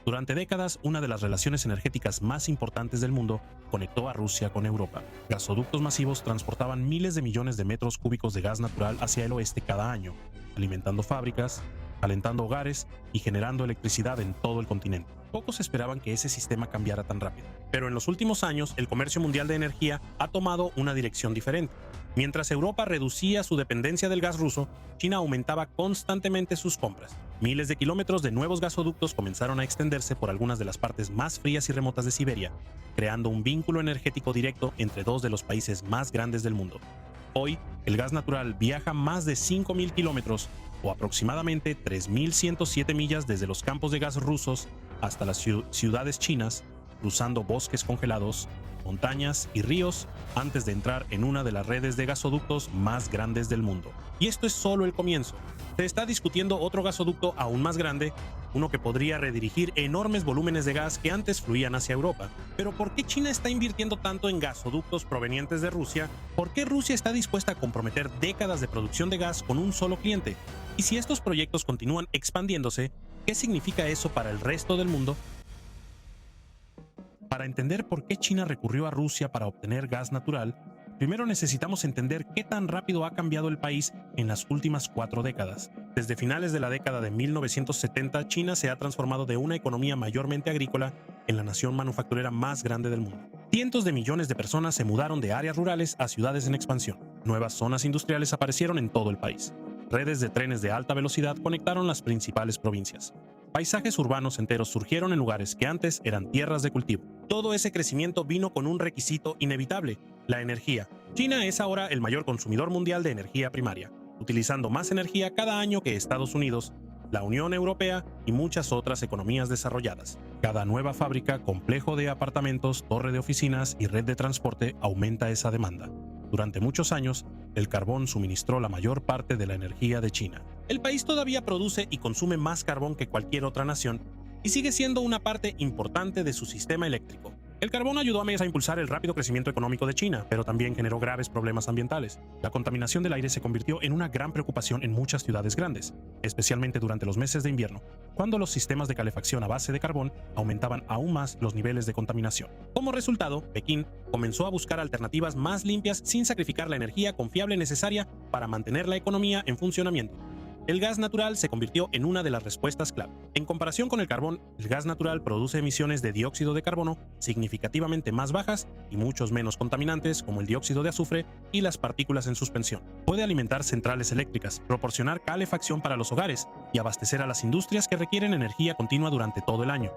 Durante décadas, una de las relaciones energéticas más importantes del mundo conectó a Rusia con Europa. Gasoductos masivos transportaban miles de millones de metros cúbicos de gas natural hacia el oeste cada año, alimentando fábricas, calentando hogares y generando electricidad en todo el continente. Pocos esperaban que ese sistema cambiara tan rápido. Pero en los últimos años, el comercio mundial de energía ha tomado una dirección diferente. Mientras Europa reducía su dependencia del gas ruso, China aumentaba constantemente sus compras. Miles de kilómetros de nuevos gasoductos comenzaron a extenderse por algunas de las partes más frías y remotas de Siberia, creando un vínculo energético directo entre dos de los países más grandes del mundo. Hoy, el gas natural viaja más de 5.000 kilómetros, o aproximadamente 3.107 millas desde los campos de gas rusos hasta las ciudades chinas, cruzando bosques congelados, montañas y ríos antes de entrar en una de las redes de gasoductos más grandes del mundo. Y esto es solo el comienzo. Se está discutiendo otro gasoducto aún más grande, uno que podría redirigir enormes volúmenes de gas que antes fluían hacia Europa. Pero ¿por qué China está invirtiendo tanto en gasoductos provenientes de Rusia? ¿Por qué Rusia está dispuesta a comprometer décadas de producción de gas con un solo cliente? Y si estos proyectos continúan expandiéndose, ¿qué significa eso para el resto del mundo? Para entender por qué China recurrió a Rusia para obtener gas natural, primero necesitamos entender qué tan rápido ha cambiado el país en las últimas 4 décadas. Desde finales de la década de 1970, China se ha transformado de una economía mayormente agrícola en la nación manufacturera más grande del mundo. Cientos de millones de personas se mudaron de áreas rurales a ciudades en expansión. Nuevas zonas industriales aparecieron en todo el país. Redes de trenes de alta velocidad conectaron las principales provincias. Paisajes urbanos enteros surgieron en lugares que antes eran tierras de cultivo. Todo ese crecimiento vino con un requisito inevitable: la energía. China es ahora el mayor consumidor mundial de energía primaria, utilizando más energía cada año que Estados Unidos, la Unión Europea y muchas otras economías desarrolladas. Cada nueva fábrica, complejo de apartamentos, torre de oficinas y red de transporte aumenta esa demanda. Durante muchos años, el carbón suministró la mayor parte de la energía de China. El país todavía produce y consume más carbón que cualquier otra nación y sigue siendo una parte importante de su sistema eléctrico. El carbón ayudó a impulsar el rápido crecimiento económico de China, pero también generó graves problemas ambientales. La contaminación del aire se convirtió en una gran preocupación en muchas ciudades grandes, especialmente durante los meses de invierno, cuando los sistemas de calefacción a base de carbón aumentaban aún más los niveles de contaminación. Como resultado, Pekín comenzó a buscar alternativas más limpias sin sacrificar la energía confiable necesaria para mantener la economía en funcionamiento. El gas natural se convirtió en una de las respuestas clave. En comparación con el carbón, el gas natural produce emisiones de dióxido de carbono significativamente más bajas y muchos menos contaminantes, como el dióxido de azufre y las partículas en suspensión. Puede alimentar centrales eléctricas, proporcionar calefacción para los hogares y abastecer a las industrias que requieren energía continua durante todo el año.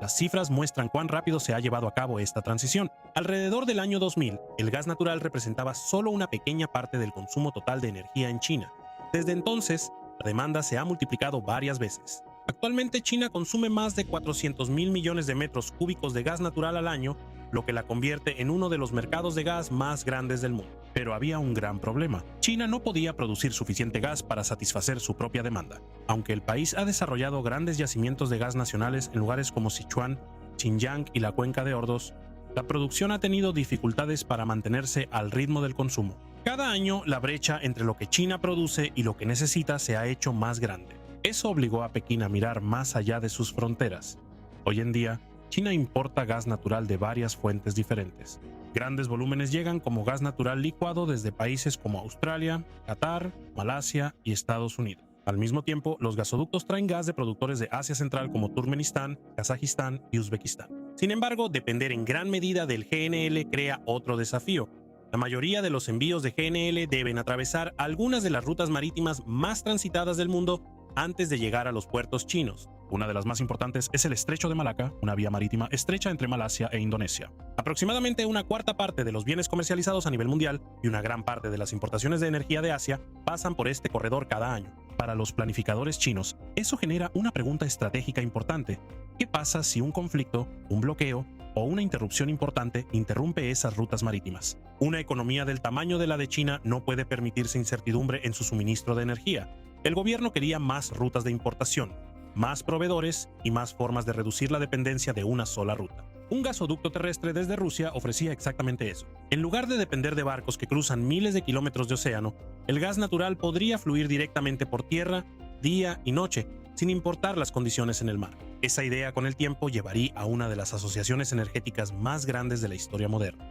Las cifras muestran cuán rápido se ha llevado a cabo esta transición. Alrededor del año 2000, el gas natural representaba solo una pequeña parte del consumo total de energía en China. Desde entonces, la demanda se ha multiplicado varias veces. Actualmente China consume más de 400.000 millones de metros cúbicos de gas natural al año, lo que la convierte en uno de los mercados de gas más grandes del mundo. Pero había un gran problema. China no podía producir suficiente gas para satisfacer su propia demanda. Aunque el país ha desarrollado grandes yacimientos de gas nacionales en lugares como Sichuan, Xinjiang y la Cuenca de Ordos, la producción ha tenido dificultades para mantenerse al ritmo del consumo. Cada año, la brecha entre lo que China produce y lo que necesita se ha hecho más grande. Eso obligó a Pekín a mirar más allá de sus fronteras. Hoy en día, China importa gas natural de varias fuentes diferentes. Grandes volúmenes llegan como gas natural licuado desde países como Australia, Qatar, Malasia y Estados Unidos. Al mismo tiempo, los gasoductos traen gas de productores de Asia Central como Turkmenistán, Kazajistán y Uzbekistán. Sin embargo, depender en gran medida del GNL crea otro desafío. La mayoría de los envíos de GNL deben atravesar algunas de las rutas marítimas más transitadas del mundo antes de llegar a los puertos chinos. Una de las más importantes es el Estrecho de Malaca, una vía marítima estrecha entre Malasia e Indonesia. Aproximadamente una cuarta parte de los bienes comercializados a nivel mundial y una gran parte de las importaciones de energía de Asia pasan por este corredor cada año. Para los planificadores chinos, eso genera una pregunta estratégica importante. ¿Qué pasa si un conflicto, un bloqueo o una interrupción importante interrumpe esas rutas marítimas? Una economía del tamaño de la de China no puede permitirse incertidumbre en su suministro de energía. El gobierno quería más rutas de importación, más proveedores y más formas de reducir la dependencia de una sola ruta. Un gasoducto terrestre desde Rusia ofrecía exactamente eso. En lugar de depender de barcos que cruzan miles de kilómetros de océano, el gas natural podría fluir directamente por tierra, día y noche, sin importar las condiciones en el mar. Esa idea con el tiempo llevaría a una de las asociaciones energéticas más grandes de la historia moderna.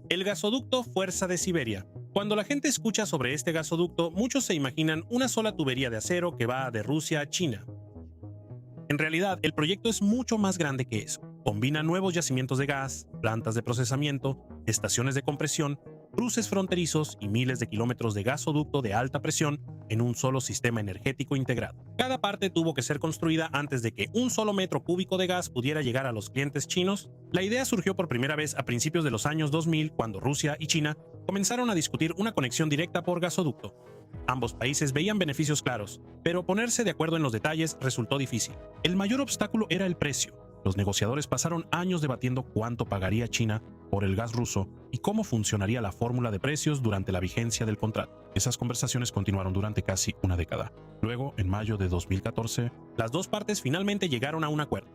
El gasoducto Fuerza de Siberia. Cuando la gente escucha sobre este gasoducto, muchos se imaginan una sola tubería de acero que va de Rusia a China. En realidad, el proyecto es mucho más grande que eso. Combina nuevos yacimientos de gas, plantas de procesamiento, estaciones de compresión, cruces fronterizos y miles de kilómetros de gasoducto de alta presión en un solo sistema energético integrado. Cada parte tuvo que ser construida antes de que un solo metro cúbico de gas pudiera llegar a los clientes chinos. La idea surgió por primera vez a principios de los años 2000, cuando Rusia y China comenzaron a discutir una conexión directa por gasoducto. Ambos países veían beneficios claros, pero ponerse de acuerdo en los detalles resultó difícil. El mayor obstáculo era el precio. Los negociadores pasaron años debatiendo cuánto pagaría China por el gas ruso y cómo funcionaría la fórmula de precios durante la vigencia del contrato. Esas conversaciones continuaron durante casi una década. Luego, en mayo de 2014, las dos partes finalmente llegaron a un acuerdo.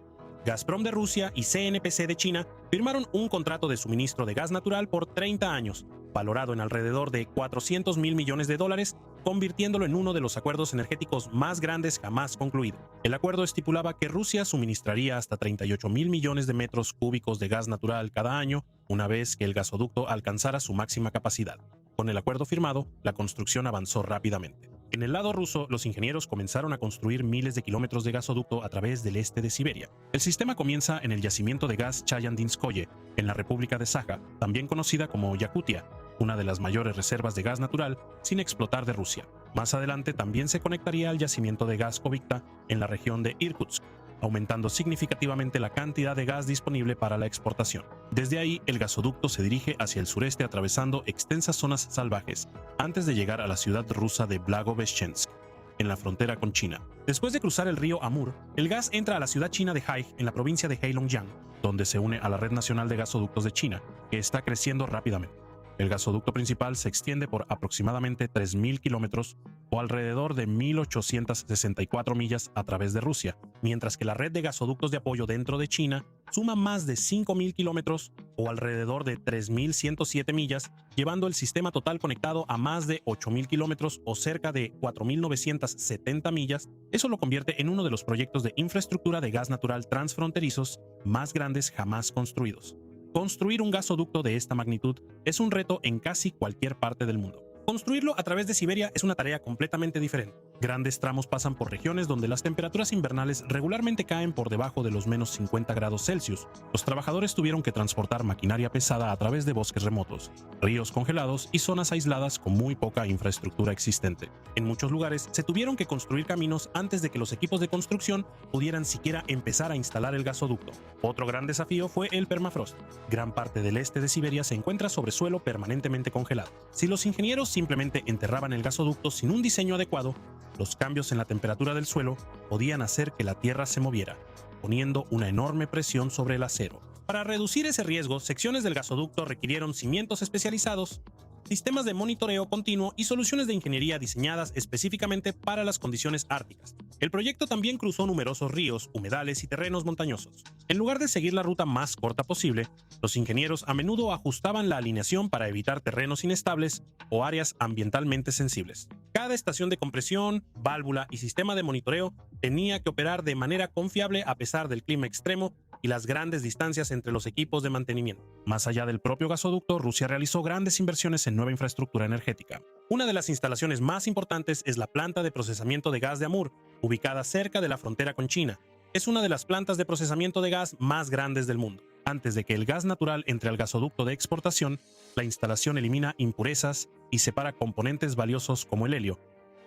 Gazprom de Rusia y CNPC de China firmaron un contrato de suministro de gas natural por 30 años, valorado en alrededor de $400.000 millones, convirtiéndolo en uno de los acuerdos energéticos más grandes jamás concluido. El acuerdo estipulaba que Rusia suministraría hasta 38.000 millones de metros cúbicos de gas natural cada año, una vez que el gasoducto alcanzara su máxima capacidad. Con el acuerdo firmado, la construcción avanzó rápidamente. En el lado ruso, los ingenieros comenzaron a construir miles de kilómetros de gasoducto a través del este de Siberia. El sistema comienza en el yacimiento de gas Chayandinskoye, en la República de Saja, también conocida como Yakutia, una de las mayores reservas de gas natural sin explotar de Rusia. Más adelante también se conectaría al yacimiento de gas Kovykta en la región de Irkutsk, aumentando significativamente la cantidad de gas disponible para la exportación. Desde ahí, el gasoducto se dirige hacia el sureste atravesando extensas zonas salvajes, antes de llegar a la ciudad rusa de Blagoveshchensk, en la frontera con China. Después de cruzar el río Amur, el gas entra a la ciudad china de Haig, en la provincia de Heilongjiang, donde se une a la red nacional de gasoductos de China, que está creciendo rápidamente. El gasoducto principal se extiende por aproximadamente 3.000 kilómetros o alrededor de 1.864 millas a través de Rusia, mientras que la red de gasoductos de apoyo dentro de China suma más de 5.000 kilómetros o alrededor de 3.107 millas, llevando el sistema total conectado a más de 8.000 kilómetros o cerca de 4.970 millas. Eso lo convierte en uno de los proyectos de infraestructura de gas natural transfronterizos más grandes jamás construidos. Construir un gasoducto de esta magnitud es un reto en casi cualquier parte del mundo. Construirlo a través de Siberia es una tarea completamente diferente. Grandes tramos pasan por regiones donde las temperaturas invernales regularmente caen por debajo de los menos 50 grados Celsius. Los trabajadores tuvieron que transportar maquinaria pesada a través de bosques remotos, ríos congelados y zonas aisladas con muy poca infraestructura existente. En muchos lugares se tuvieron que construir caminos antes de que los equipos de construcción pudieran siquiera empezar a instalar el gasoducto. Otro gran desafío fue el permafrost. Gran parte del este de Siberia se encuentra sobre suelo permanentemente congelado. Si los ingenieros simplemente enterraban el gasoducto sin un diseño adecuado, los cambios en la temperatura del suelo podían hacer que la tierra se moviera, poniendo una enorme presión sobre el acero. Para reducir ese riesgo, secciones del gasoducto requirieron cimientos especializados, sistemas de monitoreo continuo y soluciones de ingeniería diseñadas específicamente para las condiciones árticas. El proyecto también cruzó numerosos ríos, humedales y terrenos montañosos. En lugar de seguir la ruta más corta posible, los ingenieros a menudo ajustaban la alineación para evitar terrenos inestables o áreas ambientalmente sensibles. Cada estación de compresión, válvula y sistema de monitoreo tenía que operar de manera confiable a pesar del clima extremo y las grandes distancias entre los equipos de mantenimiento. Más allá del propio gasoducto, Rusia realizó grandes inversiones en nueva infraestructura energética. Una de las instalaciones más importantes es la planta de procesamiento de gas de Amur, ubicada cerca de la frontera con China. Es una de las plantas de procesamiento de gas más grandes del mundo. Antes de que el gas natural entre al gasoducto de exportación, la instalación elimina impurezas y separa componentes valiosos como el helio,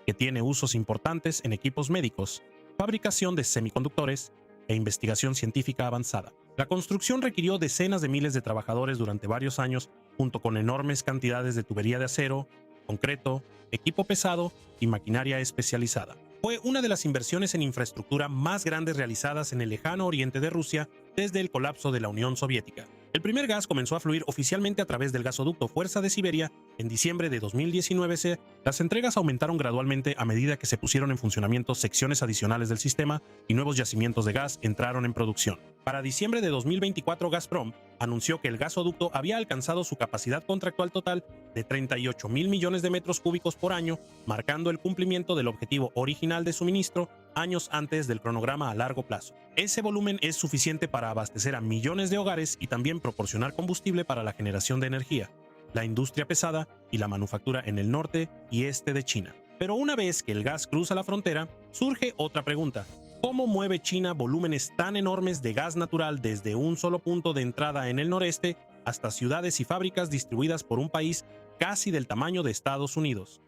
que tiene usos importantes en equipos médicos, fabricación de semiconductores e investigación científica avanzada. La construcción requirió decenas de miles de trabajadores durante varios años, junto con enormes cantidades de tubería de acero, concreto, equipo pesado y maquinaria especializada. Fue una de las inversiones en infraestructura más grandes realizadas en el lejano oriente de Rusia desde el colapso de la Unión Soviética. El primer gas comenzó a fluir oficialmente a través del gasoducto Fuerza de Siberia en diciembre de 2019. Las entregas aumentaron gradualmente a medida que se pusieron en funcionamiento secciones adicionales del sistema y nuevos yacimientos de gas entraron en producción. Para diciembre de 2024, Gazprom anunció que el gasoducto había alcanzado su capacidad contractual total de 38.000 millones de metros cúbicos por año, marcando el cumplimiento del objetivo original de suministro años antes del cronograma a largo plazo. Ese volumen es suficiente para abastecer a millones de hogares y también proporcionar combustible para la generación de energía, la industria pesada y la manufactura en el norte y este de China. Pero una vez que el gas cruza la frontera, surge otra pregunta. ¿Cómo mueve China volúmenes tan enormes de gas natural desde un solo punto de entrada en el noreste hasta ciudades y fábricas distribuidas por un país casi del tamaño de Estados Unidos?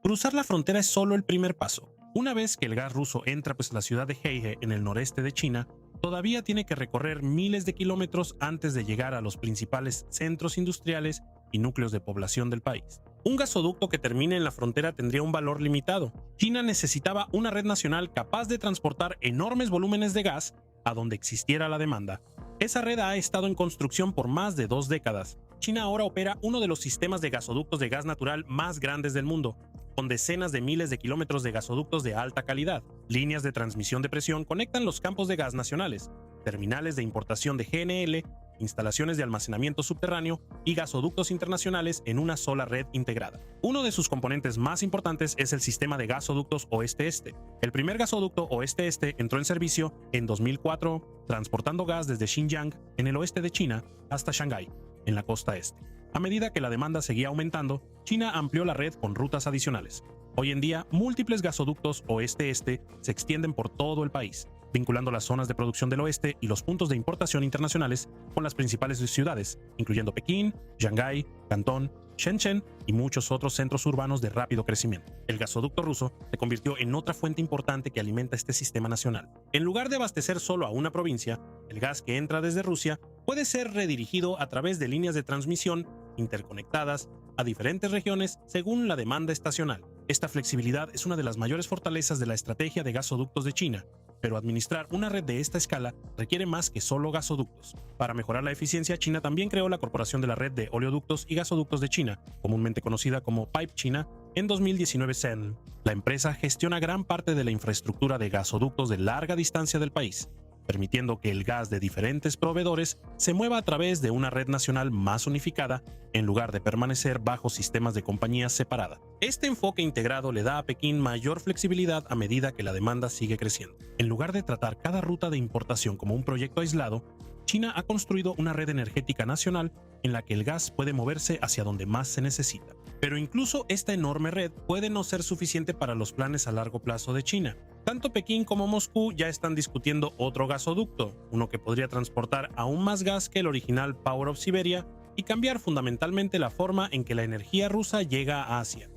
Cruzar la frontera es solo el primer paso. Una vez que el gas ruso entra a la ciudad de Heihe en el noreste de China, todavía tiene que recorrer miles de kilómetros antes de llegar a los principales centros industriales y núcleos de población del país. Un gasoducto que termine en la frontera tendría un valor limitado. China necesitaba una red nacional capaz de transportar enormes volúmenes de gas a donde existiera la demanda. Esa red ha estado en construcción por más de 2 décadas. China ahora opera uno de los sistemas de gasoductos de gas natural más grandes del mundo, con decenas de miles de kilómetros de gasoductos de alta calidad. Líneas de transmisión de presión conectan los campos de gas nacionales, terminales de importación de GNL, instalaciones de almacenamiento subterráneo y gasoductos internacionales en una sola red integrada. Uno de sus componentes más importantes es el sistema de gasoductos oeste-este. El primer gasoducto oeste-este entró en servicio en 2004, transportando gas desde Xinjiang, en el oeste de China, hasta Shanghái, en la costa este. A medida que la demanda seguía aumentando, China amplió la red con rutas adicionales. Hoy en día, múltiples gasoductos oeste-este se extienden por todo el país, vinculando las zonas de producción del oeste y los puntos de importación internacionales con las principales ciudades, incluyendo Pekín, Shanghái, Cantón, Shenzhen y muchos otros centros urbanos de rápido crecimiento. El gasoducto ruso se convirtió en otra fuente importante que alimenta este sistema nacional. En lugar de abastecer solo a una provincia, el gas que entra desde Rusia puede ser redirigido a través de líneas de transmisión interconectadas a diferentes regiones según la demanda estacional. Esta flexibilidad es una de las mayores fortalezas de la estrategia de gasoductos de China, pero administrar una red de esta escala requiere más que solo gasoductos. Para mejorar la eficiencia, China también creó la Corporación de la Red de Oleoductos y Gasoductos de China, comúnmente conocida como Pipe China, en 2019. La empresa gestiona gran parte de la infraestructura de gasoductos de larga distancia del país, permitiendo que el gas de diferentes proveedores se mueva a través de una red nacional más unificada en lugar de permanecer bajo sistemas de compañías separadas. Este enfoque integrado le da a Pekín mayor flexibilidad a medida que la demanda sigue creciendo. En lugar de tratar cada ruta de importación como un proyecto aislado, China ha construido una red energética nacional en la que el gas puede moverse hacia donde más se necesita. Pero incluso esta enorme red puede no ser suficiente para los planes a largo plazo de China. Tanto Pekín como Moscú ya están discutiendo otro gasoducto, uno que podría transportar aún más gas que el original Power of Siberia y cambiar fundamentalmente la forma en que la energía rusa llega a Asia.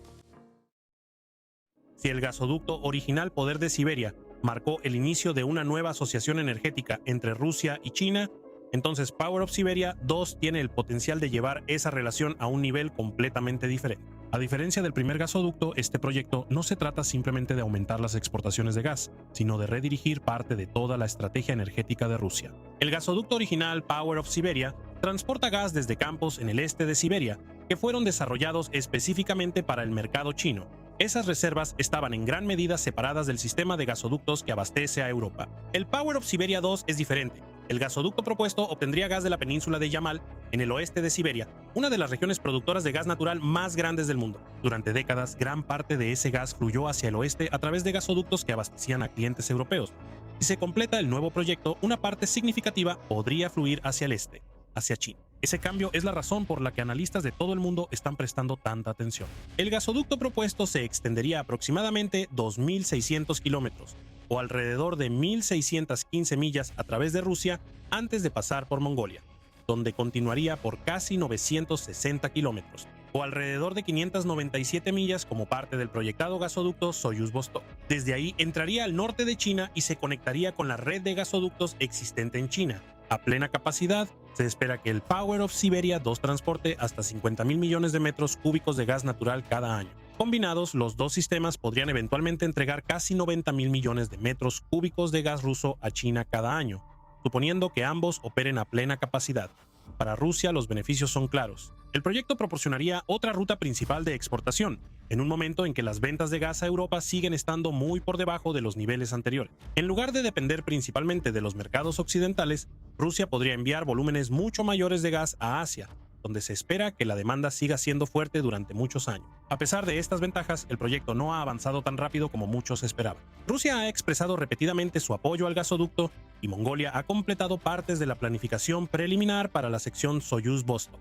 Si el gasoducto original Poder de Siberia marcó el inicio de una nueva asociación energética entre Rusia y China, entonces Power of Siberia 2 tiene el potencial de llevar esa relación a un nivel completamente diferente. A diferencia del primer gasoducto, este proyecto no se trata simplemente de aumentar las exportaciones de gas, sino de redirigir parte de toda la estrategia energética de Rusia. El gasoducto original Power of Siberia transporta gas desde campos en el este de Siberia, que fueron desarrollados específicamente para el mercado chino. Esas reservas estaban en gran medida separadas del sistema de gasoductos que abastece a Europa. El Power of Siberia 2 es diferente. El gasoducto propuesto obtendría gas de la península de Yamal, en el oeste de Siberia, una de las regiones productoras de gas natural más grandes del mundo. Durante décadas, gran parte de ese gas fluyó hacia el oeste a través de gasoductos que abastecían a clientes europeos. Si se completa el nuevo proyecto, una parte significativa podría fluir hacia el este, hacia China. Ese cambio es la razón por la que analistas de todo el mundo están prestando tanta atención. El gasoducto propuesto se extendería aproximadamente 2.600 kilómetros, o alrededor de 1.615 millas a través de Rusia antes de pasar por Mongolia, donde continuaría por casi 960 kilómetros, o alrededor de 597 millas como parte del proyectado gasoducto Soyuz-Vostok. Desde ahí entraría al norte de China y se conectaría con la red de gasoductos existente en China. A plena capacidad, se espera que el Power of Siberia 2 transporte hasta 50.000 millones de metros cúbicos de gas natural cada año. Combinados, los dos sistemas podrían eventualmente entregar casi 90.000 millones de metros cúbicos de gas ruso a China cada año, suponiendo que ambos operen a plena capacidad. Para Rusia, los beneficios son claros. El proyecto proporcionaría otra ruta principal de exportación, en un momento en que las ventas de gas a Europa siguen estando muy por debajo de los niveles anteriores. En lugar de depender principalmente de los mercados occidentales, Rusia podría enviar volúmenes mucho mayores de gas a Asia, donde se espera que la demanda siga siendo fuerte durante muchos años. A pesar de estas ventajas, el proyecto no ha avanzado tan rápido como muchos esperaban. Rusia ha expresado repetidamente su apoyo al gasoducto y Mongolia ha completado partes de la planificación preliminar para la sección Soyuz-Vostok.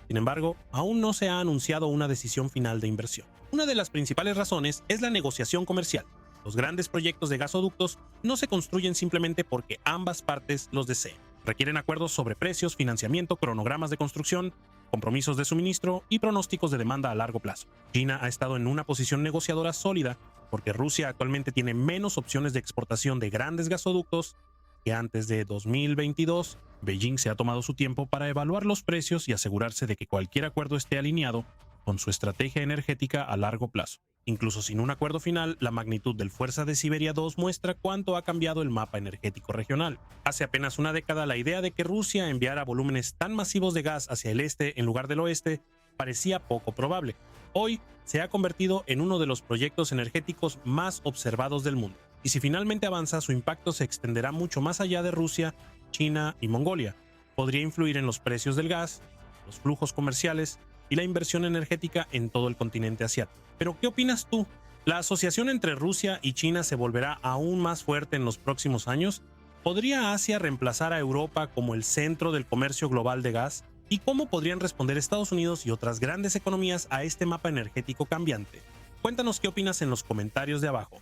Sin embargo, aún no se ha anunciado una decisión final de inversión. Una de las principales razones es la negociación comercial. Los grandes proyectos de gasoductos no se construyen simplemente porque ambas partes los deseen. Requieren acuerdos sobre precios, financiamiento, cronogramas de construcción, compromisos de suministro y pronósticos de demanda a largo plazo. China ha estado en una posición negociadora sólida porque Rusia actualmente tiene menos opciones de exportación de grandes gasoductos que antes de 2022. Beijing se ha tomado su tiempo para evaluar los precios y asegurarse de que cualquier acuerdo esté alineado con su estrategia energética a largo plazo. Incluso sin un acuerdo final, la magnitud del Fuerza de Siberia 2 muestra cuánto ha cambiado el mapa energético regional. Hace apenas una década, la idea de que Rusia enviara volúmenes tan masivos de gas hacia el este en lugar del oeste parecía poco probable. Hoy se ha convertido en uno de los proyectos energéticos más observados del mundo. Y si finalmente avanza, su impacto se extenderá mucho más allá de Rusia, China y Mongolia. Podría influir en los precios del gas, los flujos comerciales y la inversión energética en todo el continente asiático. Pero, ¿qué opinas tú? ¿La asociación entre Rusia y China se volverá aún más fuerte en los próximos años? ¿Podría Asia reemplazar a Europa como el centro del comercio global de gas? ¿Y cómo podrían responder Estados Unidos y otras grandes economías a este mapa energético cambiante? Cuéntanos qué opinas en los comentarios de abajo.